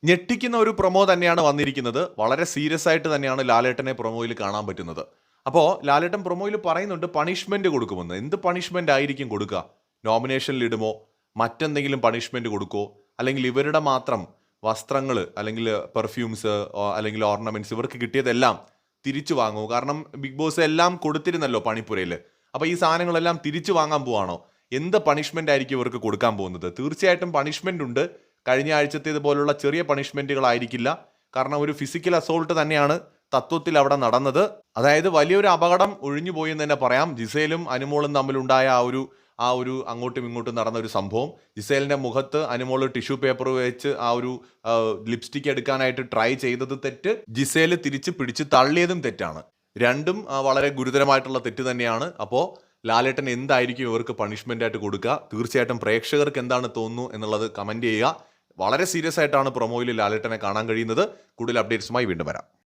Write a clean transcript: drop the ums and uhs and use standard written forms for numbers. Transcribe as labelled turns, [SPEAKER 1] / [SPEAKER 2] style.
[SPEAKER 1] ഞെട്ടിക്കുന്ന ഒരു പ്രൊമോ തന്നെയാണ് വന്നിരിക്കുന്നത്. വളരെ സീരിയസ് ആയിട്ട് തന്നെയാണ് ലാലേട്ടനെ പ്രൊമോയിൽ കാണാൻ പറ്റുന്നത്. അപ്പോൾ ലാലേട്ടൻ പ്രൊമോയിൽ പറയുന്നുണ്ട് പണിഷ്മെന്റ് കൊടുക്കുമെന്ന്. എന്ത് പണിഷ്മെന്റ് ആയിരിക്കും കൊടുക്കുക? നോമിനേഷനിൽ ഇടുമോ? മറ്റെന്തെങ്കിലും പണിഷ്മെന്റ് കൊടുക്കോ? അല്ലെങ്കിൽ ഇവരുടെ മാത്രം വസ്ത്രങ്ങൾ അല്ലെങ്കിൽ പെർഫ്യൂംസ് അല്ലെങ്കിൽ ഓർണമെന്റ്സ് ഇവർക്ക് കിട്ടിയതെല്ലാം തിരിച്ചു വാങ്ങുമോ? കാരണം ബിഗ് ബോസ് എല്ലാം കൊടുത്തിരുന്നല്ലോ പണിപ്പുരയിൽ. അപ്പോൾ ഈ സാധനങ്ങളെല്ലാം തിരിച്ചു വാങ്ങാൻ പോവാണോ? എന്ത് പണിഷ്മെന്റ് ആയിരിക്കും ഇവർക്ക് കൊടുക്കാൻ പോകുന്നത്? തീർച്ചയായിട്ടും പണിഷ്മെന്റ് ഉണ്ട്. കഴിഞ്ഞ ആഴ്ചത്തേതുപോലുള്ള ചെറിയ പണിഷ്മെന്റുകളായിരിക്കില്ല. കാരണം ഒരു ഫിസിക്കൽ അസോൾട്ട് തന്നെയാണ് തത്വത്തിൽ അവിടെ നടന്നത്. അതായത് വലിയൊരു അപകടം ഒഴിഞ്ഞുപോയി എന്ന് തന്നെ പറയാം. ജിസേലും അനുമോളും തമ്മിലുണ്ടായ ആ ഒരു അങ്ങോട്ടും ഇങ്ങോട്ടും നടന്ന ഒരു സംഭവം. ജിസേലിന്റെ മുഖത്ത് അനുമോൾ ടിഷ്യൂ പേപ്പർ വെച്ച് ആ ഒരു ലിപ്സ്റ്റിക് എടുക്കാനായിട്ട് ട്രൈ ചെയ്തത് തെറ്റ്. ജിസേല് തിരിച്ച് പിടിച്ച് തള്ളിയതും തെറ്റാണ്. രണ്ടും വളരെ ഗുരുതരമായിട്ടുള്ള തെറ്റ് തന്നെയാണ്. അപ്പോൾ ലാലേട്ടൻ എന്തായിരിക്കും ഇവർക്ക് പണിഷ്മെന്റ് ആയിട്ട് കൊടുക്കുക? തീർച്ചയായിട്ടും പ്രേക്ഷകർക്ക് എന്താണ് തോന്നുന്നു എന്നുള്ളത് കമന്റ് ചെയ്യുക. വളരെ സീരിയസ് ആയിട്ടാണ് പ്രൊമോയിൽ ലാലേട്ടനെ കാണാൻ കഴിയുന്നത്. കൂടുതൽ അപ്ഡേറ്റ്സുമായി വീണ്ടും വരാം.